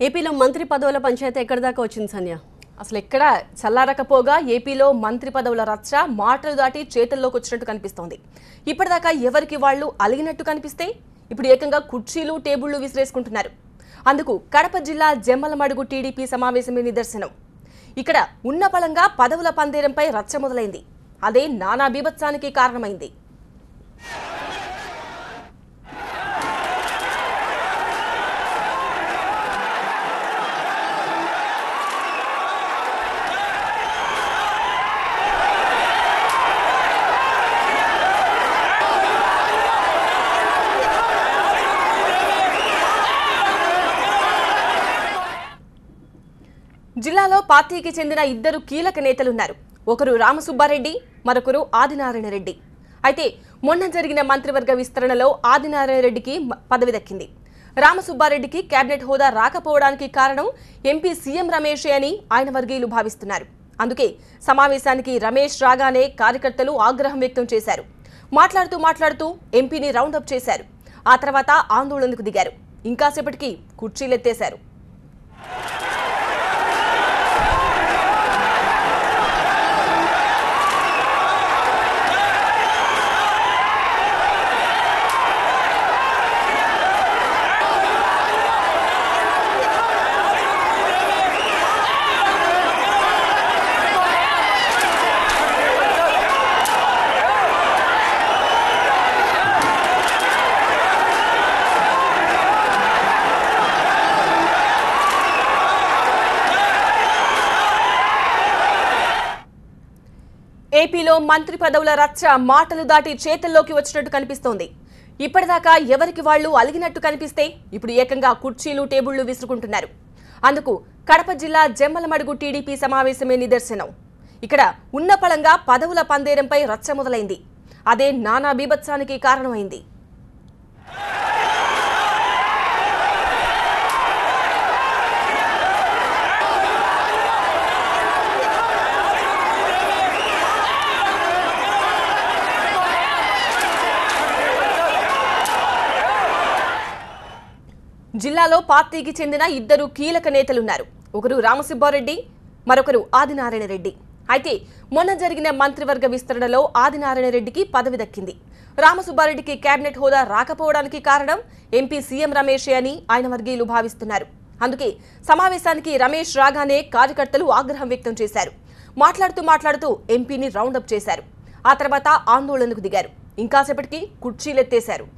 ఏపీలో మంత్రి పదవుల పంచాయతీ ఎక్కడి దాకా వచ్చింది సంధ్య? అసలు ఎక్కడ చల్లారకపోగా ఏపీలో మంత్రి పదవుల రచ్చ మాటలు దాటి చేతుల్లోకి వచ్చినట్టు కనిపిస్తోంది. ఇప్పటిదాకా ఎవరికి వాళ్ళు అలిగినట్టు కనిపిస్తే ఇప్పుడు ఏకంగా కుర్చీలు టేబుళ్లు విసిరేసుకుంటున్నారు. అందుకు కడప జిల్లా జమ్మలమడుగు టీడీపీ సమావేశమే నిదర్శనం. ఇక్కడ ఉన్న పళంగా పదవుల పందేరంపై రచ్చ మొదలైంది. అదే నానా బీభత్సానికి కారణమైంది. జిల్లాలో పార్టీకి చెందిన ఇద్దరు కీలక నేతలున్నారు. ఒకరు రామసుబ్బారెడ్డి, మరొకరు ఆదినారాయణ రెడ్డి. అయితే మొన్న జరిగిన మంత్రివర్గ విస్తరణలో ఆదినారాయణ రెడ్డికి పదవి దక్కింది. రామసుబ్బారెడ్డికి కేబినెట్ హోదా రాకపోవడానికి కారణం ఎంపీ సీఎం రమేషే అని ఆయన వర్గీయులు భావిస్తున్నారు. అందుకే సమావేశానికి రమేష్ రాగానే కార్యకర్తలు ఆగ్రహం వ్యక్తం చేశారు. మాట్లాడుతూ ఎంపీని రౌండప్ చేశారు. ఆ తర్వాత ఆందోళనకు దిగారు. ఇంకాసేపటికి కుర్చీలెత్తేశారు. ఏపీలో మంత్రి పదవుల రచ్చ మాటలు దాటి చేతుల్లోకి వచ్చినట్టు కనిపిస్తోంది. ఇప్పటిదాకా ఎవరికి వాళ్ళు అలిగినట్టు కనిపిస్తే ఇప్పుడు ఏకంగా కుర్చీలు టేబుళ్లు విసురుకుంటున్నారు. అందుకు కడప జిల్లా జమ్మలమడుగు టీడీపీ సమావేశమే నిదర్శనం. ఇక్కడ ఉన్న పళంగా పదవుల పందేరంపై రచ్చ మొదలైంది. అదే నానా బీభత్సానికి కారణమైంది. జిల్లాలో పార్టీకి చెందిన ఇద్దరు కీలక నేతలున్నారు. ఒకరు రామసుబ్బారెడ్డి, మరొకరు ఆదినారాయణ రెడ్డి. అయితే మొన్న జరిగిన మంత్రివర్గ విస్తరణలో ఆదినారాయణ రెడ్డికి పదవి దక్కింది. రామసుబ్బారెడ్డికి కేబినెట్ హోదా రాకపోవడానికి కారణం ఎంపీ సీఎం రమేషే అని ఆయన వర్గీయులు భావిస్తున్నారు. అందుకే సమావేశానికి రమేష్ రాగానే కార్యకర్తలు ఆగ్రహం వ్యక్తం చేశారు. మాట్లాడుతూ ఎంపీని రౌండప్ చేశారు. ఆ తర్వాత ఆందోళనకు దిగారు. ఇంకాసేపటికి కుర్చీలెత్తేశారు.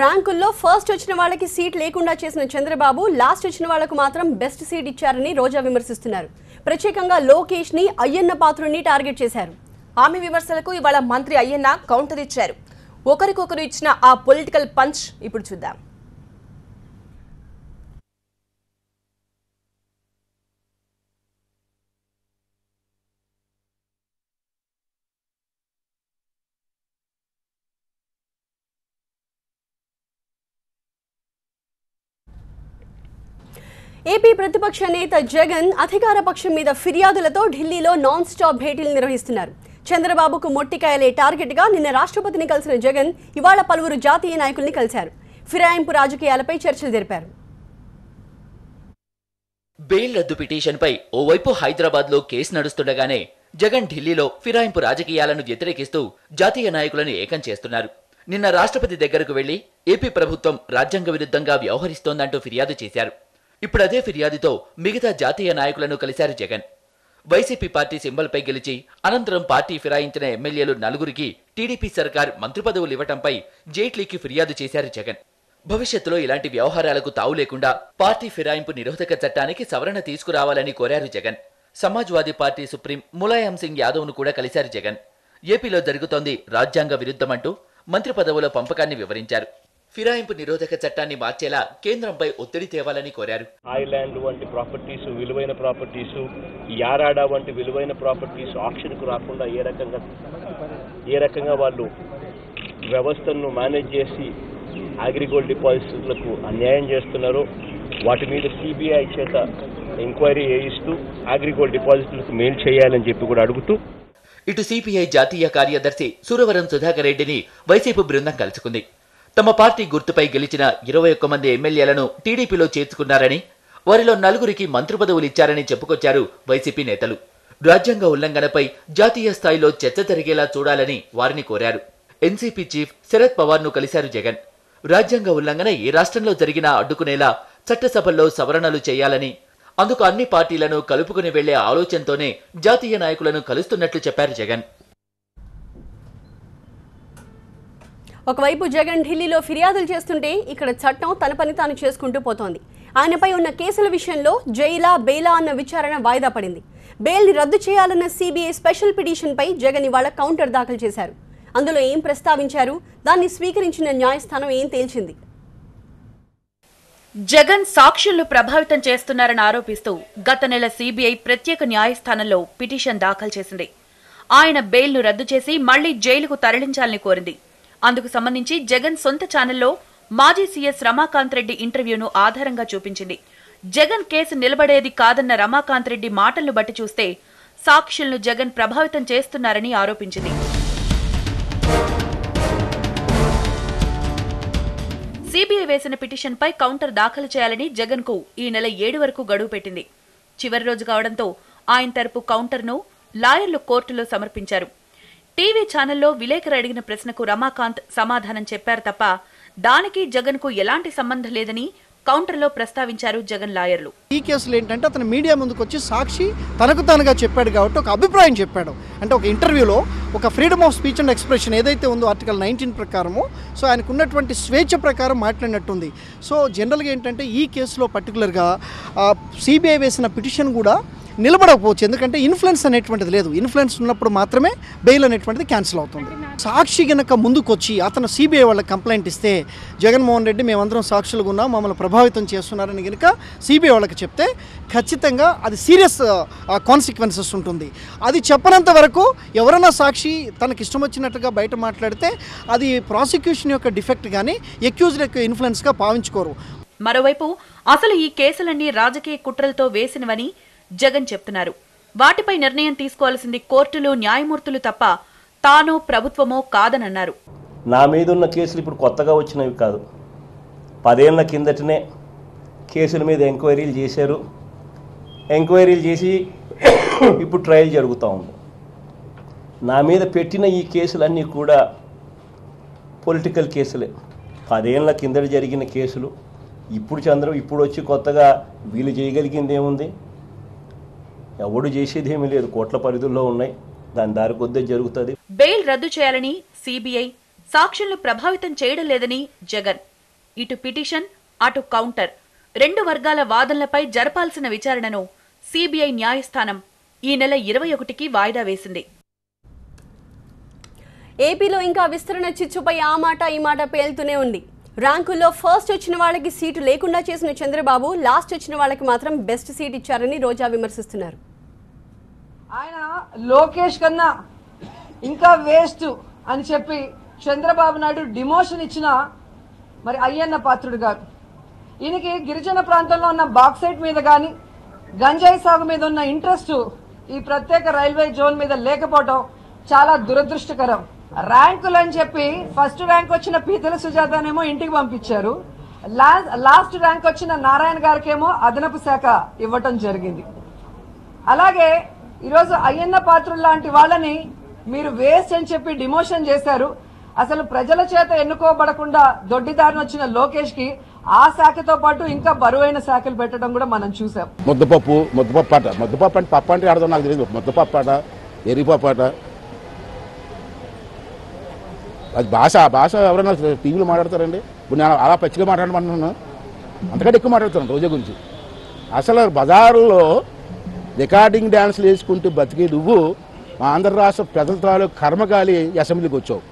ర్యాంకుల్లో ఫస్ట్ వచ్చిన వాళ్ళకి సీట్ లేకుండా చేసిన చంద్రబాబు లాస్ట్ వచ్చిన వాళ్లకు మాత్రం బెస్ట్ సీట్ ఇచ్చారని రోజా విమర్శిస్తున్నారు. ప్రత్యేకంగా లోకేష్ ని అయ్యన్న పాత్రుని టార్గెట్ చేశారు. ఆమె విమర్శలకు ఇవాళ మంత్రి అయ్యన్న కౌంటర్ ఇచ్చారు. ఒకరికొకరు ఇచ్చిన ఆ పొలిటికల్ పంచ్ ఇప్పుడు చూద్దాం. ఏపీ ప్రతిపక్ష నేత జగన్ అధికార పక్షం మీద ఫిర్యాదులతో ఢిల్లీలో నాన్ స్టాప్ భేటీలు నిర్వహిస్తున్నారు. చంద్రబాబుకు మొట్టికాయలే టార్గెట్ గా నిన్న రాష్ట్రపతిని కలిసిన జగన్ ఇవాళ పలువురు జాతీయ నాయకుల్ని కలిశారు. ఫిరాయింపు రాజకీయాలపై చర్చలు జరిపారు. బెయిల్ రద్దు పిటిషన్పై ఓవైపు హైదరాబాద్లో కేసు నడుస్తుండగానే జగన్ ఢిల్లీలో ఫిరాయింపు రాజకీయాలను వ్యతిరేకిస్తూ జాతీయ నాయకులను ఏకం చేస్తున్నారు. నిన్న రాష్ట్రపతి దగ్గరకు వెళ్లి ఏపీ ప్రభుత్వం రాజ్యాంగ విరుద్ధంగా వ్యవహరిస్తోందంటూ ఫిర్యాదు చేశారు. ఇప్పుడు అదే ఫిర్యాదుతో మిగతా జాతీయ నాయకులను కలిశారు జగన్. వైసీపీ పార్టీ సింబల్పై గెలిచి అనంతరం పార్టీ ఫిరాయించిన ఎమ్మెల్యేలు 4కి టీడీపీ సర్కార్ మంత్రి పదవులు ఇవ్వటంపై జైట్లీకి ఫిర్యాదు చేశారు జగన్. భవిష్యత్తులో ఇలాంటి వ్యవహారాలకు తావు లేకుండా పార్టీ ఫిరాయింపు నిరోధక చట్టానికి సవరణ తీసుకురావాలని కోరారు జగన్. సమాజ్వాదీ పార్టీ సుప్రీం ములాయం సింగ్ యాదవ్ను కూడా కలిశారు జగన్. ఏపీలో జరుగుతోంది రాజ్యాంగ విరుద్ధమంటూ మంత్రి పదవుల పంపకాన్ని వివరించారు. ఫిరాయింపు నిరోధక చట్టాన్ని మార్చేలా కేంద్రంపై ఒత్తిడి తేవాలని కోరారు. ఐలాండ్ వంటి ప్రాపర్టీస్, విలువైన ప్రాపర్టీస్, యారాడా వంటి విలువైన ప్రాపర్టీస్ ఆక్షన్కు రాకుండా ఏ రకంగా వాళ్ళు వ్యవస్థను మేనేజ్ చేసి అగ్రిగోల్డ్ డిపాజిట్లకు అన్యాయం చేస్తున్నారో వాటి మీద సిబిఐ చేత ఎంక్వైరీ చేయిస్తూ అగ్రిగోల్డ్ డిపాజిట్లకు మేలు చేయాలని చెప్పి కూడా అడుగుతూ ఇటు సిపిఐ జాతీయ కార్యదర్శి సురవరం సుధాకర్ రెడ్డిని వైసీపీ బృందం కలుసుకుంది. తమ పార్టీ గుర్తుపై గెలిచిన 21 మంది ఎమ్మెల్యేలను టీడీపీలో చేర్చుకున్నారని, వారిలో 4గురికి మంత్రి పదవులు ఇచ్చారని చెప్పుకొచ్చారు వైసీపీ నేతలు. రాజ్యాంగ ఉల్లంఘనపై జాతీయ స్థాయిలో చర్చ జరిగేలా చూడాలని వారిని కోరారు. ఎన్సీపీ చీఫ్ శరద్ పవార్ ను కలిశారు జగన్. రాజ్యాంగ ఉల్లంఘన ఏ రాష్ట్రంలో జరిగినా అడ్డుకునేలా చట్టసభల్లో సవరణలు చేయాలని, అందుకు అన్ని పార్టీలను కలుపుకుని వెళ్లే ఆలోచనతోనే జాతీయ నాయకులను కలుస్తున్నట్లు చెప్పారు జగన్. ఒకవైపు జగన్ ఢిల్లీలో ఫిర్యాదులు చేస్తుంటే ఇక్కడ చట్టం తన పని తాను చేసుకుంటూ పోతోంది. ఆయనపై ఉన్న కేసుల విషయంలో జైలా బెయిలా అన్న విచారణ వాయిదా పడింది. బెయిల్ని రద్దు చేయాలన్న సిబిఐ స్పెషల్ పిటిషన్పై జగన్ ఇవాళ కౌంటర్ దాఖలు చేశారు. అందులో ఏం ప్రస్తావించారు, దాన్ని స్వీకరించిన న్యాయస్థానం ఏం తేల్చింది? జగన్ సాక్షులను ప్రభావితం చేస్తున్నారని ఆరోపిస్తూ గత నెల సిబిఐ ప్రత్యేక న్యాయస్థానంలో పిటిషన్ దాఖలు చేసింది. ఆయన బెయిల్ను రద్దు చేసి మళ్లీ జైలుకు తరలించాలని కోరింది. అందుకు సంబంధించి జగన్ సొంత ఛానల్లో మాజీ సీఎస్ రమాకాంత్ రెడ్డి ఇంటర్వ్యూను ఆధారంగా చూపించింది. జగన్ కేసు నిలబడేది కాదన్న రమాకాంత్ రెడ్డి మాటలను బట్టి చూస్తే సాక్షులను జగన్ ప్రభావితం చేస్తున్నారని ఆరోపించింది. సిబిఐ వేసిన పిటిషన్పై కౌంటర్ దాఖలు చేయాలని జగన్ కు ఈ నెల 7 వరకు గడువు పెట్టింది. చివరి రోజు కావడంతో ఆయన తరపు కౌంటర్ను లాయర్లు కోర్టులో సమర్పించారు. టీవీ ఛానల్లో విలేకరు అడిగిన ప్రశ్నకు రమాకాంత్ సమాధానం చెప్పారు తప్ప దానికి జగన్ కు ఎలాంటి సంబంధం లేదని కౌంటర్లో ప్రస్తావించారు జగన్ లాయర్లు. ఈ కేసులు ఏంటంటే అతను మీడియా ముందుకు వచ్చి సాక్షి తనకు తానుగా చెప్పాడు కాబట్టి ఒక అభిప్రాయం చెప్పాడు. అంటే ఒక ఇంటర్వ్యూలో ఒక freedom of speech and expression ఏదైతే ఉందో ఆర్టికల్ 19 ప్రకారము, సో ఆయనకు ఉన్నటువంటి స్వేచ్ఛ ప్రకారం మాట్లాడినట్టుంది. సో జనరల్గా ఏంటంటే ఈ కేసులో పర్టికులర్గా సిబిఐ వేసిన పిటిషన్ కూడా నిలబడకపోవచ్చు. ఎందుకంటే ఇన్ఫ్లుయెన్స్ అనేటువంటిది లేదు. ఇన్ఫ్లుయెన్స్ ఉన్నప్పుడు మాత్రమే బెయిల్ అనేటువంటిది క్యాన్సిల్ అవుతుంది. సాక్షి గనక ముందుకొచ్చి అతను సిబిఐ వాళ్ళకి కంప్లైంట్ ఇస్తే జగన్మోహన్ రెడ్డి మేమందరం సాక్షులుగా ఉన్నాం, మమ్మల్ని ప్రభావితం చేస్తున్నారని కనుక సిబిఐ వాళ్ళకి చెప్తే ఖచ్చితంగా అది సీరియస్ కాన్సిక్వెన్సెస్ ఉంటుంది. అది చెప్పనంత వరకు ఎవరైనా సాక్షి తనకి ఇష్టం వచ్చినట్టుగా బయట మాట్లాడితే అది ప్రాసిక్యూషన్ యొక్క డిఫెక్ట్ కానీ అక్యూజ్డ్ యొక్క ఇన్ఫ్లుయెన్స్గా భావించుకోరు. మరోవైపు అసలు ఈ కేసులన్నీ రాజకీయ కుట్రలతో వేసినవని జగన్ చెప్తున్నారు. వాటిపై నిర్ణయం తీసుకోవాల్సింది కోర్టులు, న్యాయమూర్తులు తప్ప తాను ప్రభుత్వమో కాదనన్నారు. నా మీద ఉన్న కేసులు ఇప్పుడు కొత్తగా వచ్చినవి కాదు. 10 ఏళ్ల కిందటనే కేసుల మీద ఎంక్వైరీలు చేశారు. ఎంక్వైరీలు చేసి ఇప్పుడు ట్రయల్ జరుగుతూ ఉంది. నా మీద పెట్టిన ఈ కేసులన్నీ కూడా పొలిటికల్ కేసులే. 10 ఏళ్ల కిందట జరిగిన కేసులు. ఇప్పుడు వచ్చి కొత్తగా వీళ్ళు చేయగలిగింది ఏముంది? ఎవడు చేసేదేమీ లేదు. కోట్ల పరిధుల్లో ఉన్నాయి. దాని దారి కొద్దే జరుగుతుంది. బెయిల్ రద్దు చేయాలని సిబిఐ, సాక్షులను ప్రభావితం చేయడం లేదని జగన్. ఇటు పిటిషన్, అటు కౌంటర్ 2 వర్గాల వాదనలపై జరపాల్సిన విచారణను సిబిఐ న్యాయస్థానం ఈ నెల 21కి వాయిదా వేసింది. ఏపీలో ఇంకా విస్తరణ చిచ్చుపై ఆ మాట ఈ మాట పేలుతూనే ఉంది. ర్యాంకుల్లో ఫస్ట్ వచ్చిన వాళ్ళకి సీటు లేకుండా చేసిన చంద్రబాబు లాస్ట్ వచ్చిన వాళ్ళకి మాత్రం బెస్ట్ సీట్ ఇచ్చారని రోజా విమర్శిస్తున్నారు. ఆయన లోకేష్ కన్నా ఇంకా వేస్ట్ అని చెప్పి చంద్రబాబు నాయుడు డిమోషన్ ఇచ్చిన మరి అయ్యన్న పాత్రుడు గారు. ఈయనకి గిరిజన ప్రాంతంలో ఉన్న బాక్సైట్ మీద కానీ గంజాయి సాగు మీద ఉన్న ఇంట్రెస్ట్ ఈ ప్రత్యేక రైల్వే జోన్ మీద లేకపోవడం చాలా దురదృష్టకరం. ర్యాంకులు అని చెప్పి ఫస్ట్ ర్యాంక్ వచ్చిన పీతల సుజాతనేమో ఇంటికి పంపించారు. లాస్ట్ ర్యాంక్ వచ్చిన నారాయణ గారికేమో అదనపు శాఖ ఇవ్వటం జరిగింది. అలాగే ఈరోజు అయ్యన్న పాత్రుడు లాంటి వాళ్ళని మీరు వేస్ట్ అని చెప్పి డిమోషన్ చేశారు. అసలు ప్రజల చేత ఎన్నుకోబడకుండా దొడ్డిదారిని వచ్చిన లోకేష్ కి ఆ శాఖతో పాటు ఇంకా బరువైన శాఖలు పెట్టడం కూడా మనం చూసాం. ముద్దపప్పు అంటే పప్పు అంటే ఆడదాం నాకు తెలియదు. ముద్దపప్పు ఆట, ఎరిపప్పు ఆట, అది భాష ఎవరైనా టీవీలో మాట్లాడతారండి? ఇప్పుడు నేను అలా పచ్చిగా మాట్లాడమంటున్నాను, అంతకంటే ఎక్కువ మాట్లాడుతున్నాను రోజా గురించి. అసలు బజారులో రికార్డింగ్ డ్యాన్స్లు వేసుకుంటూ బతికి నువ్వు మా ఆంధ్ర రాష్ట్ర ప్రజల తాలూకు కర్మగాలి అసెంబ్లీకి వచ్చావు.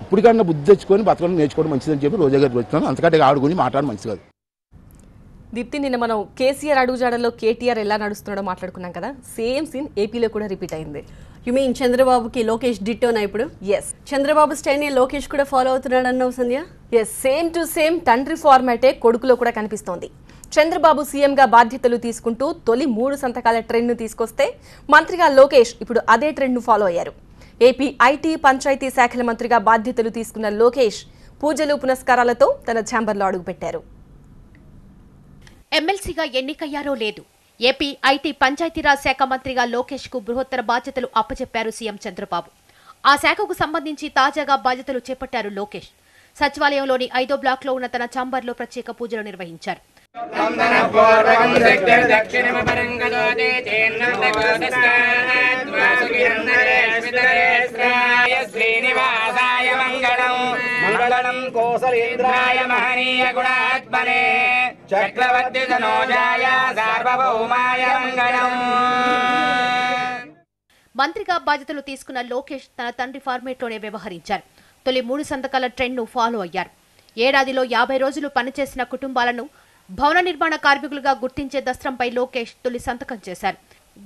ఇప్పటికన్నా బుద్ధి తెచ్చుకొని బతకడం నేర్చుకోవడం మంచిదని చెప్పి రోజా గారికి వచ్చాను. అంతకంటే ఆవిడ గురించి మాట్లాడడం మంచిది కాదు. దీప్తి, నిన్న మనం కేసీఆర్ అడుగుజాడలో కేటీఆర్ ఎలా నడుస్తున్నాడో మాట్లాడుకున్నాం కదా, సేమ్ సీన్ ఏపీలో కూడా రిపీట్ అయింది. యు మీన్ చంద్రబాబుకి లోకేష్ డిట్టోనా ఇప్పుడు? ఎస్, చంద్రబాబు స్టైల్ని లోకేష్ కూడా ఫాలో అవుతున్నాడు అన్నావు సంధ్య. ఎస్, సేమ్ టు సేమ్ తండ్రి ఫార్మాటే కొడుకులో కూడా కనిపిస్తోంది. చంద్రబాబు సీఎంగా బాధ్యతలు తీసుకుంటూ తొలి 3 సంతకాల ట్రెండ్ను తీసుకొస్తే మంత్రిగా లోకేష్ ఇప్పుడు అదే ట్రెండ్ను ఫాలో అయ్యారు. ఏపీ ఐటీ పంచాయతీ శాఖల మంత్రిగా బాధ్యతలు తీసుకున్న లోకేష్ పూజలు పునస్కారాలతో తన ఛాంబర్లో అడుగుపెట్టారు. ఎమ్మెల్సీగా ఎన్నికయ్యారో లేదు, ఏపీ ఐటీ పంచాయతీరాజ్ శాఖ మంత్రిగా లోకేష్ కు బృహత్తర బాధ్యతలు అప్పచెప్పారు సీఎం చంద్రబాబు. ఆ శాఖకు సంబంధించి తాజాగా బాధ్యతలు చేపట్టారు లోకేష్. సచివాలయంలోని 5వ బ్లాక్లో ఉన్న తన ఛాంబర్లో ప్రత్యేక పూజలు నిర్వహించారు. మంత్రిగా బాధ్యతలు తీసుకున్న లోకేష్ తన తండ్రి ఫార్మేట్లోనే వ్యవహరించారు. తొలి 3 సంతకాల ట్రెండ్ను ఫాలో అయ్యారు. ఏడాదిలో 50 రోజులు పనిచేసిన కుటుంబాలను భవన నిర్మాణ కార్మికులుగా గుర్తించే దస్త్రంపై లోకేష్ తొలి సంతకం చేశారు.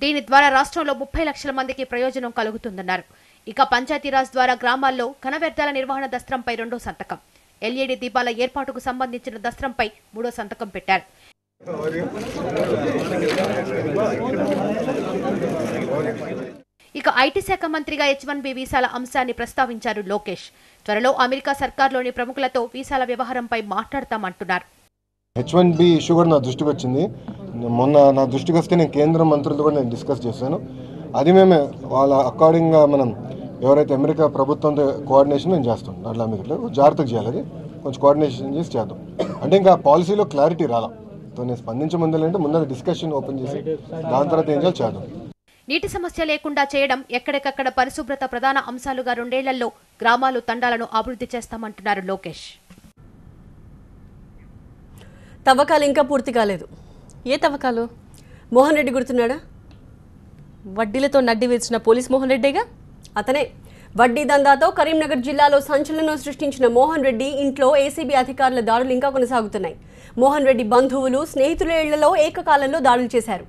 దీని ద్వారా రాష్ట్రంలో 30 లక్షల మందికి ప్రయోజనం కలుగుతుందన్నారు. ఇక పంచాయతీరాజ్ ద్వారా గ్రామాల్లో ఘన వ్యర్థాల నిర్వహణ దస్త్రంపై 2వ సంతకం, ఎల్ఈడి దీపాల ఏర్పాటుకు సంబంధించిన దస్త్రంపై 3వ సంతకం పెట్టారు. ఇక ఐటీ శాఖ మంత్రిగా H1B వీసాల అంశాన్ని ప్రస్తావించారు లోకేష్. త్వరలో అమెరికా సర్కార్లోని ప్రముఖులతో వీసాల వ్యవహారంపై మాట్లాడతామంటున్నారు. H1B ఇష్యూ కూడా నా దృష్టికి వచ్చింది. మొన్న నా దృష్టికి వస్తే నేను కేంద్ర మంత్రులతో కూడా నేను డిస్కస్ చేశాను. అది మేమే వాళ్ళ అకార్డింగ్గా మనం ఎవరైతే అమెరికా ప్రభుత్వంతో కోఆర్డినేషన్ మేము చేస్తాం. అట్లా మీకు జాగ్రత్తగా చేయాలి, అది కొంచెం కోఆర్డినేషన్ చేసి చేద్దాం. అంటే ఇంకా పాలసీలో క్లారిటీ రాలా, నేను స్పందించే ముందంటే ముందర డిస్కషన్ ఓపెన్ చేసి దాని తర్వాత ఏం చేయాలి చేద్దాం. నీటి సమస్య లేకుండా చేయడం, ఎక్కడికక్కడ పరిశుభ్రత ప్రధాన అంశాలుగా 2 ఏళ్లలో గ్రామాలు తండాలను అభివృద్ధి చేస్తామంటున్నారు లోకేష్. తవ్వకాలు ఇంకా పూర్తి కాలేదు. ఏ తవ్వకాలు? మోహన్ రెడ్డి గుర్తున్నాడా? వడ్డీలతో నడ్డి విరిచిన పోలీస్ మోహన్ రెడ్డిగా అతనే. వడ్డీ దందాతో కరీంనగర్ జిల్లాలో సంచలనం సృష్టించిన మోహన్ రెడ్డి ఇంట్లో ఏసీబీ అధికారుల దాడులు ఇంకా కొనసాగుతున్నాయి. మోహన్ రెడ్డి బంధువులు, స్నేహితుల ఇళ్లలో ఏకకాలంలో దాడులు చేశారు.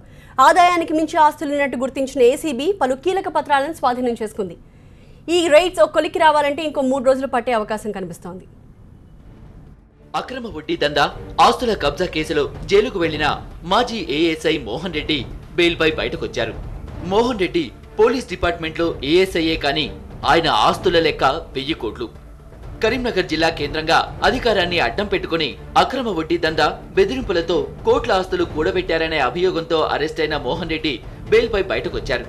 ఆదాయానికి మించి ఆస్తులున్నట్టు గుర్తించిన ఏసీబీ పలు కీలక పత్రాలను స్వాధీనం చేసుకుంది. ఈ రైట్స్ కొలికి రావాలంటే ఇంకో 3 రోజులు పట్టే అవకాశం కనిపిస్తోంది. అక్రమ వడ్డీ దందా, ఆస్తుల కబ్జా కేసులో జైలుకు వెళ్లిన మాజీ ఏఎస్ఐ మోహన్ రెడ్డి బెయిల్పై బయటకొచ్చారు. మోహన్ రెడ్డి పోలీస్ డిపార్ట్మెంట్లో ఏఎస్ఐయే కానీ ఆయన ఆస్తుల లెక్క 1000 కోట్లు. కరీంనగర్ జిల్లా కేంద్రంగా అధికారాన్ని అడ్డం పెట్టుకుని అక్రమ వడ్డీ దందా, బెదిరింపులతో కోట్ల ఆస్తులు కూడబెట్టారనే అభియోగంతో అరెస్టైన మోహన్ రెడ్డి బెయిల్పై బయటకొచ్చారు.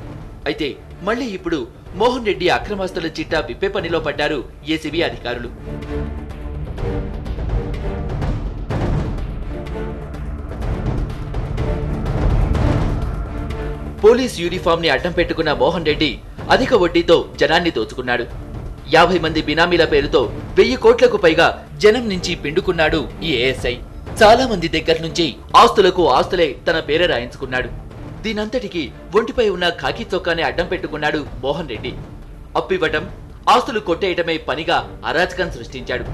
అయితే మళ్లీ ఇప్పుడు మోహన్ రెడ్డి అక్రమాస్తుల చిట్టా విప్పే పనిలో పడ్డారు ఏసీబీ అధికారులు. పోలీస్ యూనిఫామ్ ని అడ్డం పెట్టుకున్న మోహన్ రెడ్డి అధిక వడ్డీతో జనాన్ని దోచుకున్నాడు. 50 మంది బినామీల పేరుతో 1000 కోట్లకు పైగా జనం నుంచి పిండుకున్నాడు ఈ ఏఎస్ఐ. చాలా మంది దగ్గర నుంచి ఆస్తులకు ఆస్తులే తన పేర రాయించుకున్నాడు. దీనంతటికి ఒంటిపై ఉన్న ఖాకీ చొక్కాని అడ్డం పెట్టుకున్నాడు మోహన్ రెడ్డి. అప్పివ్వటం, ఆస్తులు కొట్టేయటమే పనిగా అరాచకం సృష్టించాడు.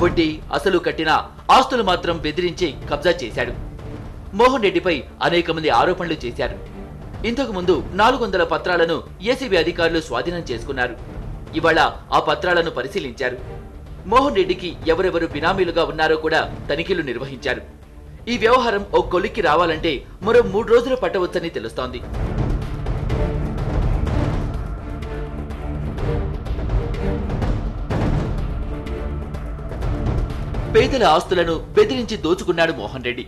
వడ్డీ, అసలు కట్టిన ఆస్తులు మాత్రం బెదిరించి కబ్జా చేశాడు. మోహన్ రెడ్డిపై అనేక మంది ఆరోపణలు చేశారు. ఇంతకు ముందు 400 పత్రాలను ఏసీబీ అధికారులు స్వాధీనం చేసుకున్నారు. ఇవాళ ఆ పత్రాలను పరిశీలించారు. మోహన్ రెడ్డికి ఎవరెవరు బినామీలుగా ఉన్నారో కూడా తనిఖీలు నిర్వహించారు. ఈ వ్యవహారం ఓ కొలిక్కి రావాలంటే మరో 3 రోజులు పట్టవచ్చని తెలుస్తోంది. పేదల ఆస్తులను బెదిరించి దోచుకున్నాడు మోహన్ రెడ్డి.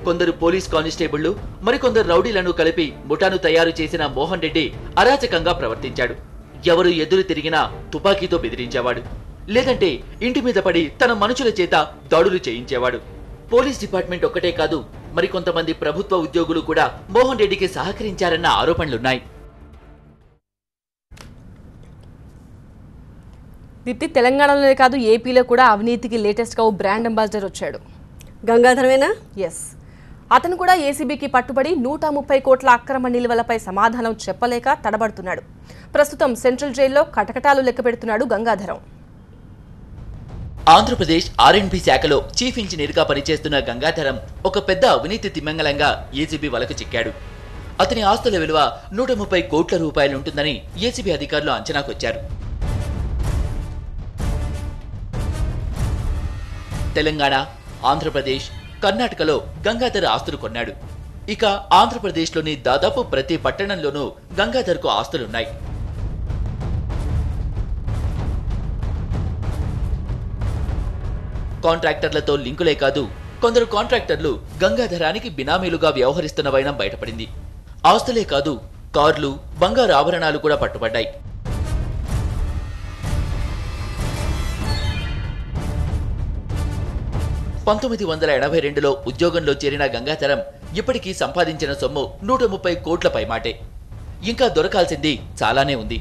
కొందరు పోలీస్ కానిస్టేబుళ్లు, మరికొందరు రౌడీలను కలిపి ముఠాను తయారు చేసిన మోహన్ రెడ్డి అరాచకంగా ప్రవర్తించాడు. ఎవరు ఎదురు తిరిగినా తుపాకీతో బెదిరించేవాడు, లేదంటే ఇంటి మీద పడి తన మనుషుల చేత దాడులు చేయించేవాడు. పోలీస్ డిపార్ట్మెంట్ ఒక్కటే కాదు, మరికొంతమంది ప్రభుత్వ ఉద్యోగులు కూడా మోహన్ రెడ్డికి సహకరించారన్న ఆరోపణలున్నాయి. దీప్తి, తెలంగాణలోనే కాదు ఏపీలో కూడా అవినీతికి లేటెస్ట్గా ఓ బ్రాండ్ అంబాసిడర్ వచ్చాడు. గంగాధరమేనా? ఎస్, అతను కూడా ఏసీబీకి పట్టుబడి 130 కోట్ల అక్రమ నిల్వలపై సమాధానం చెప్పలేక తడబడుతున్నాడు. ప్రస్తుతం సెంట్రల్ జైల్లో కటకటాలు లెక్క పెడుతున్నాడు గంగాధరం. ఆంధ్రప్రదేశ్ R&B శాఖలో చీఫ్ ఇంజనీర్గా పనిచేస్తున్న గంగాధరం ఒక పెద్ద అవినీతి తిమ్మంగళంగా ఏసీబీ వలకు చిక్కాడు. అతని ఆస్తుల విలువ 130 కోట్ల రూపాయలుంటుందని ఏసీబీ అధికారులు అంచనాకొచ్చారు. తెలంగాణ, ఆంధ్రప్రదేశ్, కర్ణాటకలో గంగాధర్ ఆస్తులు కొన్నాడు. ఇక ఆంధ్రప్రదేశ్లోని దాదాపు ప్రతి పట్టణంలోనూ గంగాధర్కు ఆస్తులున్నాయి. కాంట్రాక్టర్లతో లింకులే కాదు, కొందరు కాంట్రాక్టర్లు గంగాధరానికి బినామీలుగా వ్యవహరిస్తున్న వైనం బయటపడింది. ఆస్తులే కాదు, కార్లు, బంగారు ఆభరణాలు కూడా పట్టుబడ్డాయి. (1982) ఉద్యోగంలో చేరిన గంగాధరం ఇప్పటికీ సంపాదించిన సొమ్ము 130 కోట్ల పైమాటే. ఇంకా దొరకాల్సింది చాలానే ఉంది.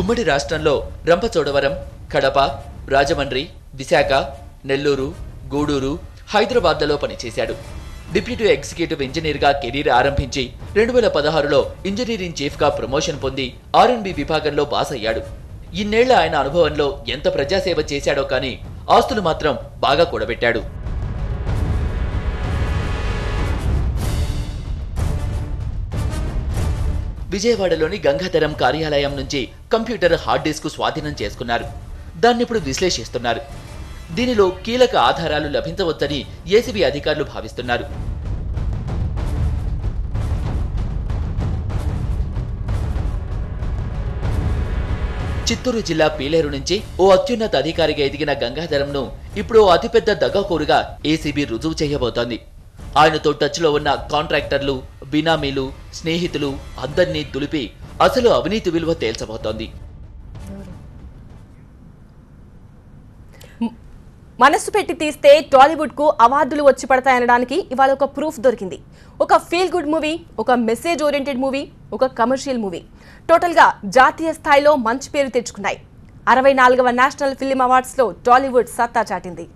ఉమ్మడి రాష్ట్రంలో రంపచోడవరం, కడప, రాజమండ్రి, విశాఖ, నెల్లూరు, గూడూరు, హైదరాబాద్లలో పనిచేశాడు. డిప్యూటీ ఎగ్జిక్యూటివ్ ఇంజనీర్గా కెరీర్ ఆరంభించి 2016లో ఇంజనీరింగ్ చీఫ్గా ప్రమోషన్ పొంది R&B విభాగంలో బాస్ అయ్యాడు. ఇన్నేళ్ల ఆయన అనుభవంలో ఎంత ప్రజాసేవ చేశాడో కానీ ఆస్తులు మాత్రం బాగా కూడబెట్టాడు. విజయవాడలోని గంగాధరం కార్యాలయం నుంచి కంప్యూటర్ హార్డ్ డిస్క్ స్వాధీనం చేసుకున్నారు. దాన్నిప్పుడు విశ్లేషిస్తున్నారు. దీనిలో కీలక ఆధారాలు లభించవచ్చని ఏసీబీ అధికారులు భావిస్తున్నారు. చిత్తూరు జిల్లా పీలేరు నుంచి ఓ అత్యున్నత అధికారిగా ఎదిగిన గంగాధరంను ఇప్పుడు అతిపెద్ద దగాకోరుగా ఏసీబీ రుజువు చేయబోతోంది. ఆయనతో టచ్లో ఉన్న కాంట్రాక్టర్లు, బినామీలు, స్నేహితులు అందర్నీ దులిపి అసలు అవినీతి విలువ తేల్చబోతోంది. మనస్సు పెట్టి తీస్తే టాలీవుడ్కు అవార్డులు వచ్చి పడతాయనడానికి ఇవాళ ఒక ప్రూఫ్ దొరికింది. ఒక ఫీల్ గుడ్ మూవీ, ఒక మెసేజ్ ఓరియంటెడ్ మూవీ, ఒక కమర్షియల్ మూవీ టోటల్గా జాతీయ స్థాయిలో మంచి పేరు తెచ్చుకున్నాయి. 64వ నేషనల్ ఫిల్మ్ అవార్డ్స్లో టాలీవుడ్ సత్తా చాటింది.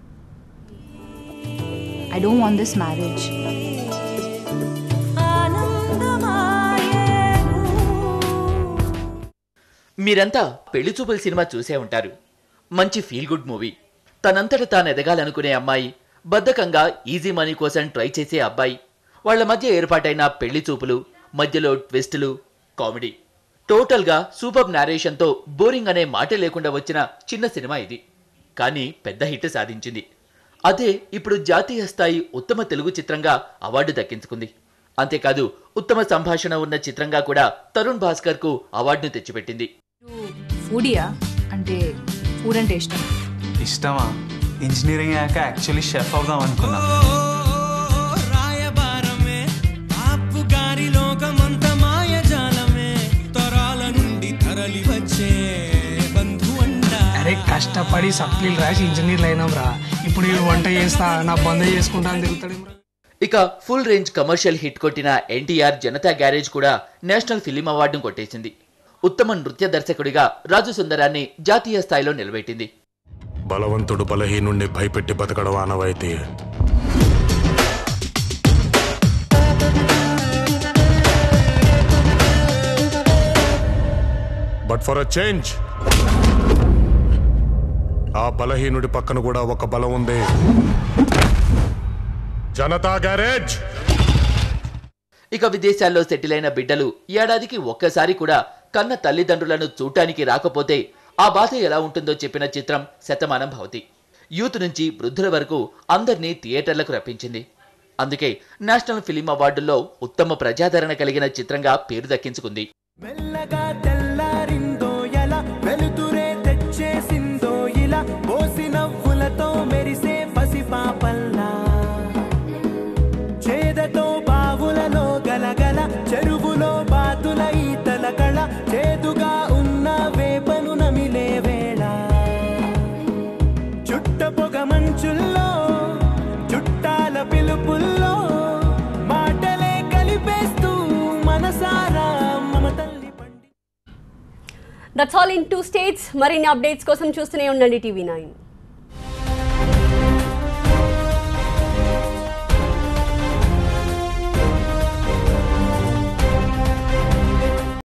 I don't want this marriage. మీరంతా పెళ్లి చూపుల సినిమా చూసే ఉంటారు. మంచి ఫీల్ గుడ్ మూవీ. తనంతట తాను ఎదగాలనుకునే అమ్మాయి, బద్ధకంగా ఈజీ మనీ కోసం ట్రై చేసే అబ్బాయి, వాళ్ల మధ్య ఏర్పాటైన పెళ్లి చూపులు, మధ్యలో ట్విస్టులు, కామెడీ. టోటల్గా సూపర్ నారేషన్తో బోరింగ్ అనే మాట లేకుండా వచ్చిన చిన్న సినిమా ఇది. కానీ పెద్ద హిట్ సాధించింది. అదే ఇప్పుడు జాతీయ స్థాయి ఉత్తమ తెలుగు చిత్రంగా అవార్డు దక్కించుకుంది. అంతేకాదు ఉత్తమ సంభాషణ ఉన్న చిత్రంగా కూడా తరుణ్ భాస్కర్ కు అవార్డును తెచ్చిపెట్టింది. ఫుడియా అంటే ఫుడ్ అంటే ఇష్టం. ఇష్టమా? ఇంజనీరింగ్ అయ్యాక యాక్చువల్లీ షెఫ్ అవుదాం అనుకున్నా. అరే కష్టపడి సప్లీలు రాసి ఇంజనీర్లు అయినాం రా. ఇప్పుడు వంట చేస్తా, నా బంద చేసుకుంటా అని తిరుగుతాడు. ఇక ఫుల్ రేంజ్ కమర్షియల్ హిట్ కొట్టిన ఎన్టీఆర్ జనతా గ్యారేజ్ కూడా నేషనల్ ఫిలిం అవార్డును కొట్టేసింది. ఉత్తమ నృత్య దర్శకుడిగా రాజు సుందరాన్ని జాతీయ స్థాయిలో నిలబెట్టింది. బలవంతుడు బలహీనుణ్ణి భయపెట్టి బతకడం ఆనవాయితీ. బట్ ఫర్ అ చేంజ్ ఆ బలహీనుడి పక్కన కూడా ఒక బలం ఉంది. జనతా గ్యారేజ్. ఇక విదేశాల్లో సెటిల్ అయిన బిడ్డలు ఏడాదికి ఒక్కసారి కూడా కన్న తల్లిదండ్రులను చూడటానికి రాకపోతే ఆ బాధ ఎలా ఉంటుందో చెప్పిన చిత్రం శతమానం భవతి. యూత్ నుంచి వృద్ధుల వరకు అందర్నీ థియేటర్లకు రప్పించింది. అందుకే నేషనల్ ఫిలిం అవార్డుల్లో ఉత్తమ ప్రజాదరణ కలిగిన చిత్రంగా పేరు దక్కించుకుంది. చెరువులో బాతుల ఈతల కళ చేదుగా ఉన్న వేపను నమిలే వేళ దట్స్ ఆల్ ఇన్ 2 స్టేట్స్. మరిన్ని అప్డేట్స్ కోసం చూస్తూనే ఉండండి TV9.